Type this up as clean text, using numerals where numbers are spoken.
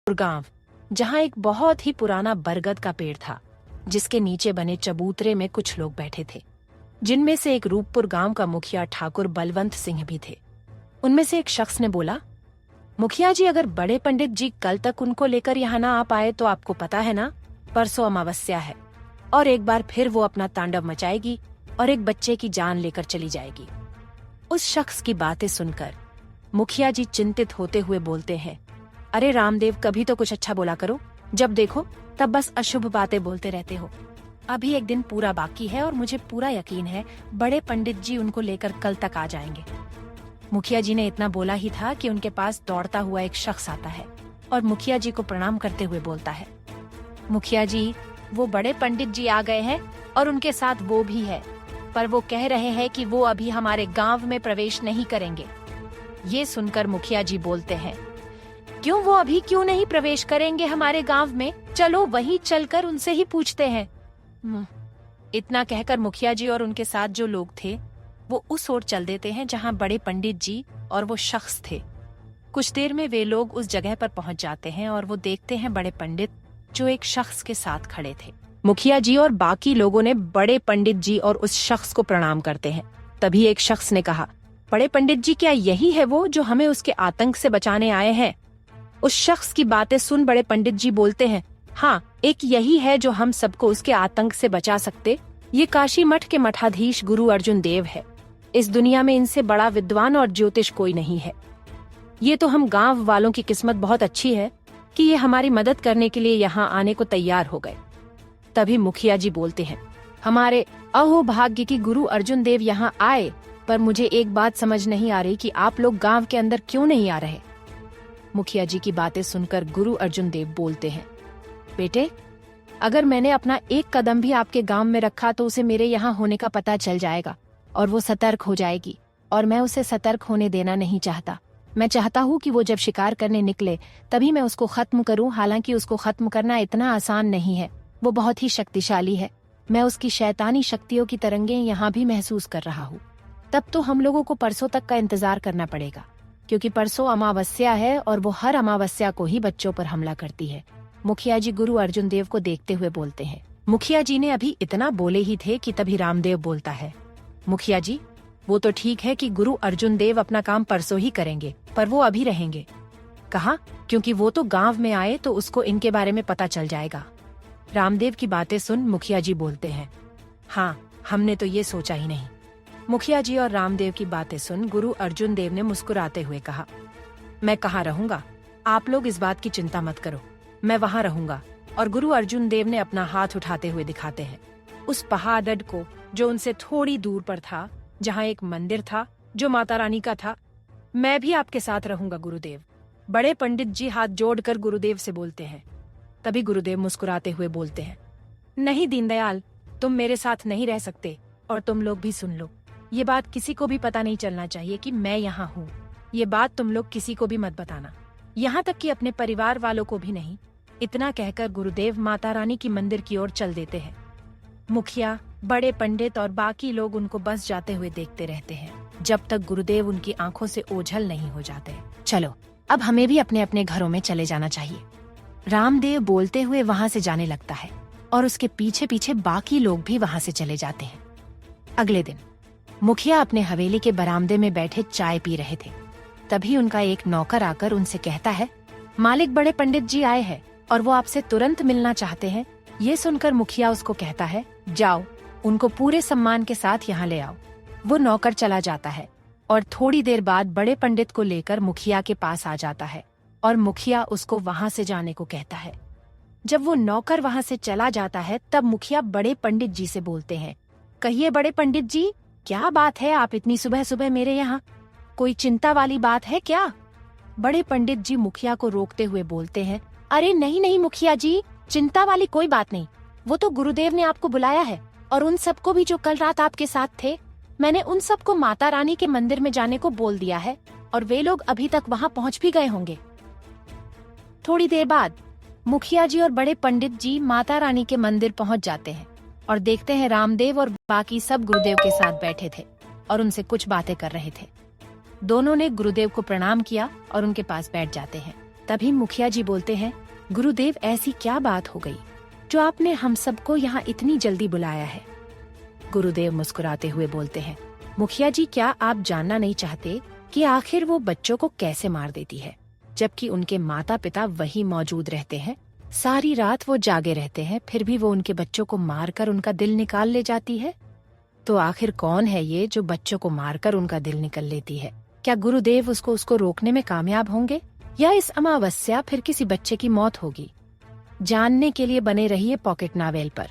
गांव, जहां एक बहुत ही पुराना बरगद का पेड़ था, जिसके नीचे बने चबूतरे में कुछ लोग बैठे थे, जिनमें से एक रूपपुर गांव का मुखिया ठाकुर बलवंत सिंह भी थे। उनमें से एक शख्स ने बोला, मुखिया जी, अगर बड़े पंडित जी कल तक उनको लेकर यहाँ ना आ पाए तो आपको पता है ना, परसों अमावस्या है और एक बार फिर वो अपना तांडव मचाएगी और एक बच्चे की जान लेकर चली जाएगी। उस शख्स की बातें सुनकर मुखिया जी चिंतित होते हुए बोलते हैं, अरे रामदेव, कभी तो कुछ अच्छा बोला करो, जब देखो तब बस अशुभ बातें बोलते रहते हो। अभी एक दिन पूरा बाकी है और मुझे पूरा यकीन है बड़े पंडित जी उनको लेकर कल तक आ जाएंगे। मुखिया जी ने इतना बोला ही था कि उनके पास दौड़ता हुआ एक शख्स आता है और मुखिया जी को प्रणाम करते हुए बोलता है, मुखिया जी, वो बड़े पंडित जी आ गए हैं और उनके साथ वो भी है, पर वो कह रहे हैं कि वो अभी हमारे गांव में प्रवेश नहीं करेंगे। ये सुनकर मुखिया जी बोलते हैं, क्यों, वो अभी क्यों नहीं प्रवेश करेंगे हमारे गांव में? चलो वहीं चलकर उनसे ही पूछते हैं। इतना कहकर मुखिया जी और उनके साथ जो लोग थे वो उस ओर चल देते हैं जहां बड़े पंडित जी और वो शख्स थे। कुछ देर में वे लोग उस जगह पर पहुंच जाते हैं और वो देखते हैं बड़े पंडित जो एक शख्स के साथ खड़े थे। मुखिया जी और बाकी लोगों ने बड़े पंडित जी और उस शख्स को प्रणाम करते हैं। तभी एक शख्स ने कहा, बड़े पंडित जी, क्या यही है वो जो हमें उसके आतंक से बचाने आए हैं? उस शख्स की बातें सुन बड़े पंडित जी बोलते हैं, हाँ, एक यही है जो हम सबको उसके आतंक से बचा सकते। ये काशी मठ के मठाधीश गुरु अर्जुन देव है। इस दुनिया में इनसे बड़ा विद्वान और ज्योतिष कोई नहीं है। ये तो हम गांव वालों की किस्मत बहुत अच्छी है कि ये हमारी मदद करने के लिए यहाँ आने को तैयार हो गए। तभी मुखिया जी बोलते हैं, हमारे अहोभाग्य की गुरु अर्जुन देव यहाँ आए, पर मुझे एक बात समझ नहीं आ रही कि आप लोग गांव के अंदर क्यों नहीं आ रहे। मुखिया जी की बातें सुनकर गुरु अर्जुन देव बोलते हैं, बेटे, अगर मैंने अपना एक कदम भी आपके गांव में रखा तो उसे मेरे यहाँ होने का पता चल जाएगा और वो सतर्क हो जाएगी, और मैं उसे सतर्क होने देना नहीं चाहता। मैं चाहता हूँ कि वो जब शिकार करने निकले तभी मैं उसको खत्म करूँ। हालांकि उसको खत्म करना इतना आसान नहीं है, वो बहुत ही शक्तिशाली है। मैं उसकी शैतानी शक्तियों की तरंगें यहाँ भी महसूस कर रहा हूँ। तब तो हम लोगों को परसों तक का इंतजार करना पड़ेगा, क्योंकि परसों अमावस्या है और वो हर अमावस्या को ही बच्चों पर हमला करती है। मुखिया जी गुरु अर्जुन देव को देखते हुए बोलते हैं। मुखिया जी ने अभी इतना बोले ही थे कि तभी रामदेव बोलता है, मुखिया जी, वो तो ठीक है कि गुरु अर्जुन देव अपना काम परसों ही करेंगे, पर वो अभी रहेंगे। कहा, क्योंकि वो तो गांव में आए तो उसको इनके बारे में पता चल जाएगा। रामदेव की बातें सुन मुखिया जी बोलते हैं, हाँ, हमने तो ये सोचा ही नहीं। मुखिया जी और रामदेव की बातें सुन गुरु अर्जुन देव ने मुस्कुराते हुए कहा, मैं कहाँ रहूंगा, आप लोग इस बात की चिंता मत करो, मैं वहाँ रहूंगा। और गुरु अर्जुन देव ने अपना हाथ उठाते हुए दिखाते हैं उस पहाड़ को जो उनसे थोड़ी दूर पर था, जहाँ एक मंदिर था जो माता रानी का था। मैं भी आपके साथ रहूंगा गुरुदेव। बड़े पंडित जी हाथ जोड़कर गुरुदेव से बोलते हैं। तभी गुरुदेव मुस्कुराते हुए बोलते हैं, नहीं दीनदयाल, तुम मेरे साथ नहीं रह सकते, और तुम लोग भी सुन लो, ये बात किसी को भी पता नहीं चलना चाहिए कि मैं यहाँ हूँ। ये बात तुम लोग किसी को भी मत बताना, यहाँ तक कि अपने परिवार वालों को भी नहीं। इतना कहकर गुरुदेव माता रानी की मंदिर की ओर चल देते हैं। मुखिया, बड़े पंडित और बाकी लोग उनको बस जाते हुए देखते रहते हैं, जब तक गुरुदेव उनकी आंखों से ओझल नहीं हो जाते। चलो, अब हमें भी अपने अपने घरों में चले जाना चाहिए। रामदेव बोलते हुए वहाँ से जाने लगता है और उसके पीछे पीछे बाकी लोग भी वहाँ से चले जाते हैं। अगले दिन मुखिया अपने हवेली के बरामदे में बैठे चाय पी रहे थे। तभी उनका एक नौकर आकर उनसे कहता है, मालिक, बड़े पंडित जी आए हैं और वो आपसे तुरंत मिलना चाहते हैं। ये सुनकर मुखिया उसको कहता है, जाओ, उनको पूरे सम्मान के साथ यहाँ ले आओ। वो नौकर चला जाता है और थोड़ी देर बाद बड़े पंडित को लेकर मुखिया के पास आ जाता है और मुखिया उसको वहाँ से जाने को कहता है। जब वो नौकर वहाँ से चला जाता है तब मुखिया बड़े पंडित जी से बोलते हैं, कहिए बड़े पंडित जी, क्या बात है, आप इतनी सुबह सुबह मेरे यहाँ? कोई चिंता वाली बात है क्या? बड़े पंडित जी मुखिया को रोकते हुए बोलते हैं, अरे नहीं नहीं मुखिया जी, चिंता वाली कोई बात नहीं। वो तो गुरुदेव ने आपको बुलाया है, और उन सबको भी जो कल रात आपके साथ थे, मैंने उन सबको माता रानी के मंदिर में जाने को बोल दिया है और वे लोग अभी तक वहाँ पहुँच भी गए होंगे। थोड़ी देर बाद मुखिया जी और बड़े पंडित जी माता रानी के मंदिर पहुँच जाते हैं और देखते हैं रामदेव और बाकी सब गुरुदेव के साथ बैठे थे और उनसे कुछ बातें कर रहे थे। दोनों ने गुरुदेव को प्रणाम किया और उनके पास बैठ जाते हैं। तभी मुखिया जी बोलते हैं, गुरुदेव ऐसी क्या बात हो गई जो आपने हम सबको यहाँ इतनी जल्दी बुलाया है। गुरुदेव मुस्कुराते हुए बोलते हैं, मुखिया जी क्या आप जानना नहीं चाहते कि आखिर वो बच्चों को कैसे मार देती है, जबकि उनके माता पिता वही मौजूद रहते हैं। सारी रात वो जागे रहते हैं, फिर भी वो उनके बच्चों को मारकर उनका दिल निकाल ले जाती है। तो आखिर कौन है ये जो बच्चों को मारकर उनका दिल निकल लेती है? क्या गुरुदेव उसको रोकने में कामयाब होंगे, या इस अमावस्या फिर किसी बच्चे की मौत होगी? जानने के लिए बने रहिए पॉकेट नावेल पर।